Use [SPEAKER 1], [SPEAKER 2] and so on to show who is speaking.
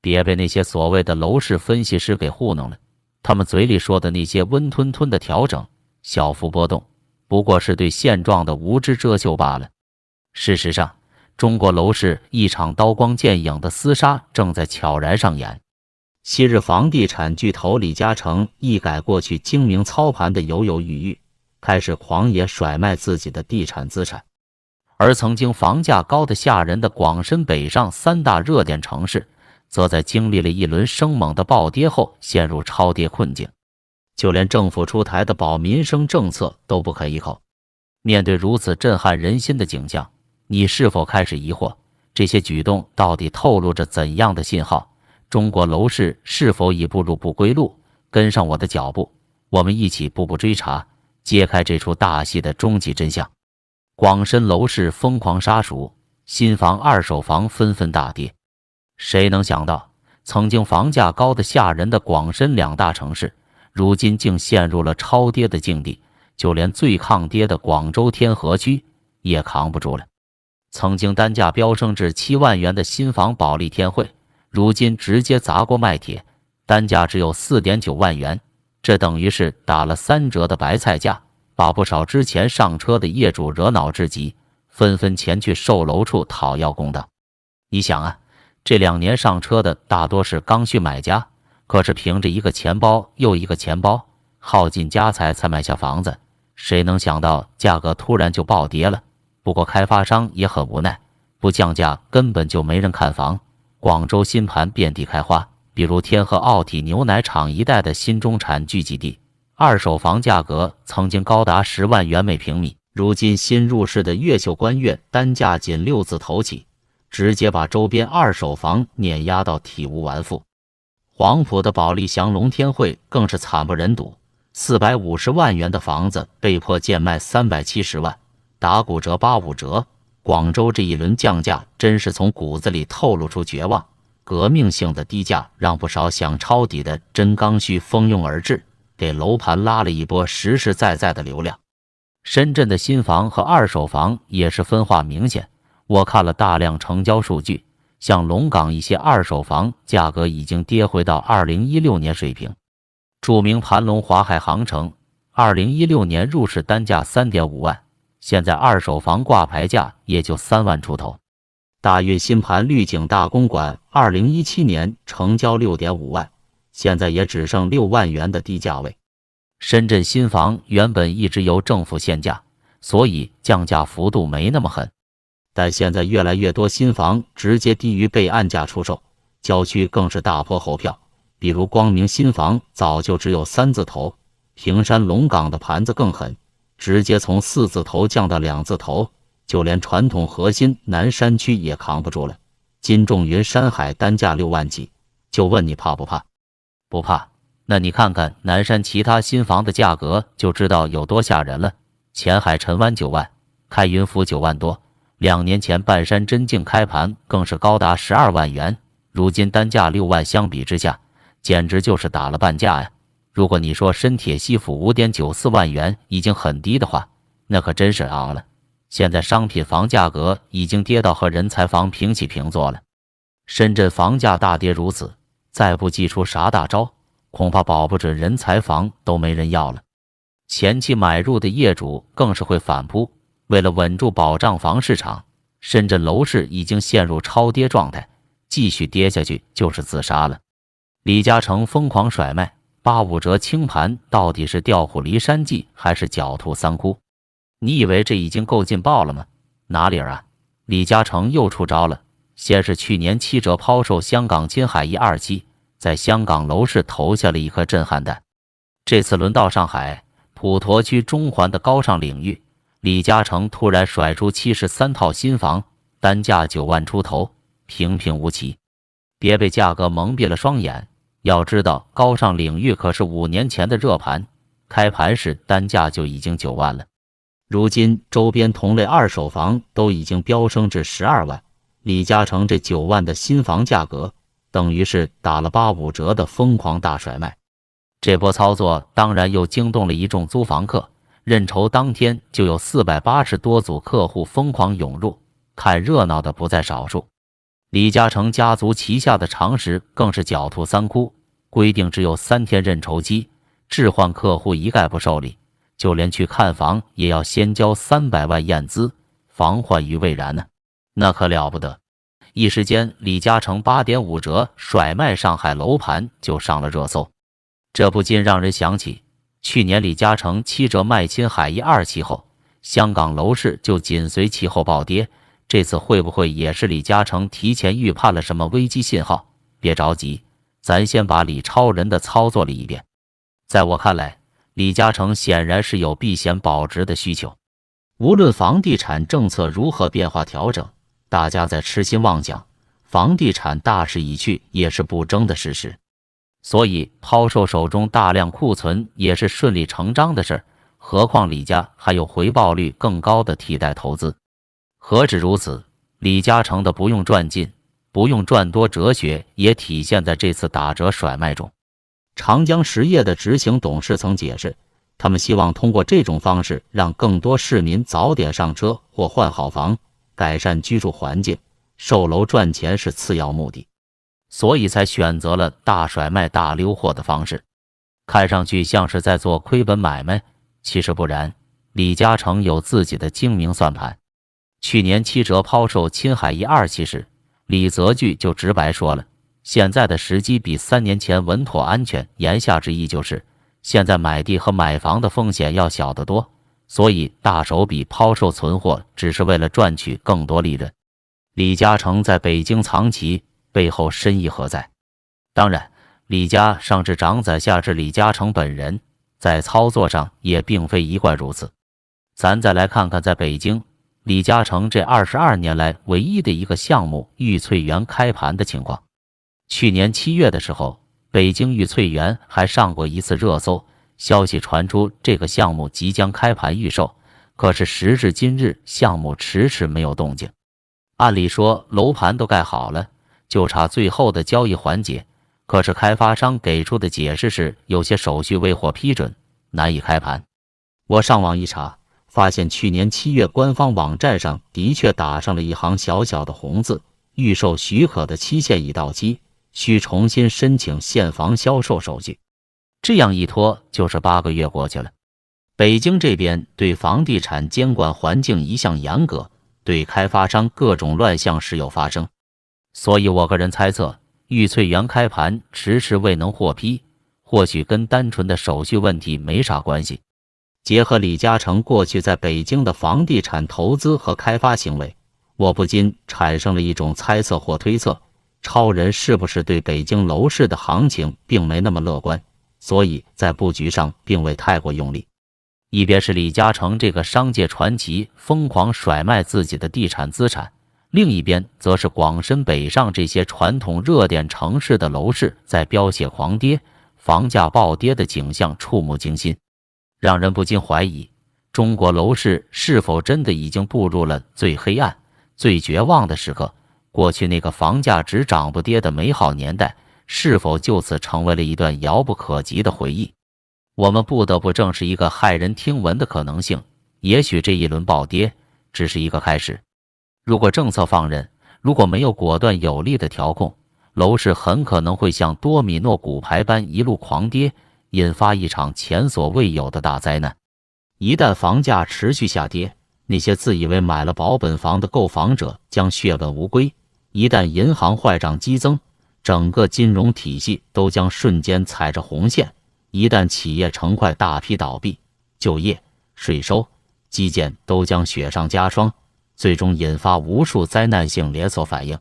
[SPEAKER 1] 别被那些所谓的楼市分析师给糊弄了，他们嘴里说的那些温吞吞的调整、小幅波动，不过是对现状的无知遮羞罢了。事实上，中国楼市一场刀光剑影的厮杀正在悄然上演。昔日房地产巨头李嘉诚一改过去精明操盘的犹犹豫豫，开始狂野甩卖自己的地产资产。而曾经房价高得吓人的广深北上三大热点城市，则在经历了一轮生猛的暴跌后陷入超跌困境，就连政府出台的保民生政策都不可依靠。面对如此震撼人心的景象，你是否开始疑惑，这些举动到底透露着怎样的信号？中国楼市是否已步入不归路？跟上我的脚步，我们一起步步追查，揭开这出大戏的终极真相。广深楼市疯狂杀熟，新房、二手房纷纷大跌。谁能想到，曾经房价高得吓人的广深两大城市，如今竟陷入了超跌的境地，就连最抗跌的广州天河区也扛不住了。曾经单价飙升至7万元的新房保利天汇，如今直接砸锅卖铁，单价只有 4.9 万元，这等于是打了3折的白菜价，把不少之前上车的业主惹恼至极，纷纷前去售楼处讨要公道。你想啊，这2年上车的大多是刚需买家，可是凭着一个钱包又一个钱包，耗尽家财才买下房子，谁能想到价格突然就暴跌了？不过开发商也很无奈，不降价根本就没人看房。广州新盘遍地开花，比如天河奥体牛奶厂一带的新中产聚集地，二手房价格曾经高达10万元每平米，如今新入市的越秀观苑单价仅6字头起，直接把周边二手房碾压到体无完肤。黄埔的保利祥龙天汇更是惨不忍睹，450万元的房子被迫贱卖370万，打骨折85折。广州这一轮降价真是从骨子里透露出绝望，革命性的低价让不少想抄底的真刚需蜂拥而至，给楼盘拉了一波实实在在的流量。深圳的新房和二手房也是分化明显，我看了大量成交数据，像龙岗一些二手房价格已经跌回到2016年水平。著名盘龙华海航城2016年入市单价 3.5 万，现在二手房挂牌价也就3万出头。大运新盘绿景大公馆2017年成交 6.5 万，现在也只剩6万元的低价位。深圳新房原本一直由政府限价，所以降价幅度没那么狠，但现在越来越多新房直接低于被按价出售，郊区更是大坡猴票，比如光明新房早就只有3字头，平山龙岗的盘子更狠，直接从4字头降到2字头，就连传统核心南山区也扛不住了。金众云山海单价6万几，就问你怕不怕？不怕。那你看看南山其他新房的价格就知道有多吓人了。前海辰湾9万，开云府9万多，2年前半山真境开盘更是高达12万元，如今单价6万，相比之下简直就是打了半价呀。如果你说深铁西府 5.94 万元已经很低的话，那可真是昂了。现在商品房价格已经跌到和人才房平起平坐了。深圳房价大跌如此，再不祭出啥大招，恐怕保不准人才房都没人要了。前期买入的业主更是会反扑，为了稳住保障房市场，深圳楼市已经陷入超跌状态，继续跌下去就是自杀了。李嘉诚疯狂甩卖85折清盘，到底是调虎离山计还是狡兔三窟？你以为这已经够劲爆了吗？哪里儿啊，李嘉诚又出招了。先是去年7折抛售香港金海127，在香港楼市投下了一颗震撼弹。这次轮到上海普陀区中环的高尚领域，李嘉诚突然甩出73套新房，单价9万出头，平平无奇。别被价格蒙蔽了双眼，要知道高尚领域可是5年前的热盘，开盘时单价就已经9万了。如今周边同类二手房都已经飙升至12万，李嘉诚这9万的新房价格等于是打了85折的疯狂大甩卖。这波操作当然又惊动了一众租房客，认筹当天就有480多组客户疯狂涌入，看热闹的不在少数。李嘉诚家族旗下的常识更是狡兔三窟，规定只有3天认筹期，置换客户一概不受理，就连去看房也要先交300万验资，防患于未然呢。那可了不得！一时间，李嘉诚8.5折甩卖上海楼盘就上了热搜，这不禁让人想起去年李嘉诚7折卖青海一2期后，香港楼市就紧随其后暴跌。这次会不会也是李嘉诚提前预判了什么危机信号？别着急，咱先把李超人的操作理一遍。在我看来，李嘉诚显然是有避险保值的需求。无论房地产政策如何变化调整，大家在痴心妄想，房地产大势已去也是不争的事实。所以抛售手中大量库存也是顺理成章的事儿，何况李家还有回报率更高的替代投资。何止如此，李嘉诚的不用赚尽，不用赚多哲学也体现在这次打折甩卖中。长江实业的执行董事曾解释，他们希望通过这种方式让更多市民早点上车或换好房，改善居住环境，售楼赚钱是次要目的，所以才选择了大甩卖大溜货的方式。看上去像是在做亏本买卖，其实不然，李嘉诚有自己的精明算盘。去年7折抛售青海一2期时，李泽钜就直白说了，现在的时机比3年前稳妥安全，言下之意就是现在买地和买房的风险要小得多，所以大手笔抛售存货只是为了赚取更多利润。李嘉诚在北京藏旗，背后深意何在？当然，李家上至长子下至李嘉诚本人，在操作上也并非一贯如此。咱再来看看在北京李嘉诚这22年来唯一的一个项目玉翠园开盘的情况。去年7月的时候，北京玉翠园还上过一次热搜，消息传出这个项目即将开盘预售，可是时至今日项目迟迟没有动静。按理说楼盘都盖好了，就差最后的交易环节，可是开发商给出的解释是有些手续未获批准，难以开盘。我上网一查，发现去年7月官方网站上的确打上了一行小小的红字，预售许可的期限已到期，需重新申请现房销售手续。这样一拖就是8个月过去了。北京这边对房地产监管环境一向严格，对开发商各种乱象时有发生，所以我个人猜测，玉翠园开盘迟迟未能获批，或许跟单纯的手续问题没啥关系。结合李嘉诚过去在北京的房地产投资和开发行为，我不禁产生了一种猜测或推测，超人是不是对北京楼市的行情并没那么乐观，所以在布局上并未太过用力。一边是李嘉诚这个商界传奇疯狂甩卖自己的地产资产，另一边则是广深北上这些传统热点城市的楼市在飙血狂跌，房价暴跌的景象触目惊心，让人不禁怀疑，中国楼市是否真的已经步入了最黑暗、最绝望的时刻？过去那个房价只涨不跌的美好年代，是否就此成为了一段遥不可及的回忆？我们不得不正视一个骇人听闻的可能性，也许这一轮暴跌只是一个开始。如果政策放任，如果没有果断有力的调控，楼市很可能会像多米诺骨牌般一路狂跌，引发一场前所未有的大灾难。一旦房价持续下跌，那些自以为买了保本房的购房者将血本无归；一旦银行坏账激增，整个金融体系都将瞬间踩着红线；一旦企业成块大批倒闭，就业、税收、基建都将雪上加霜，最终引发无数灾难性连锁反应。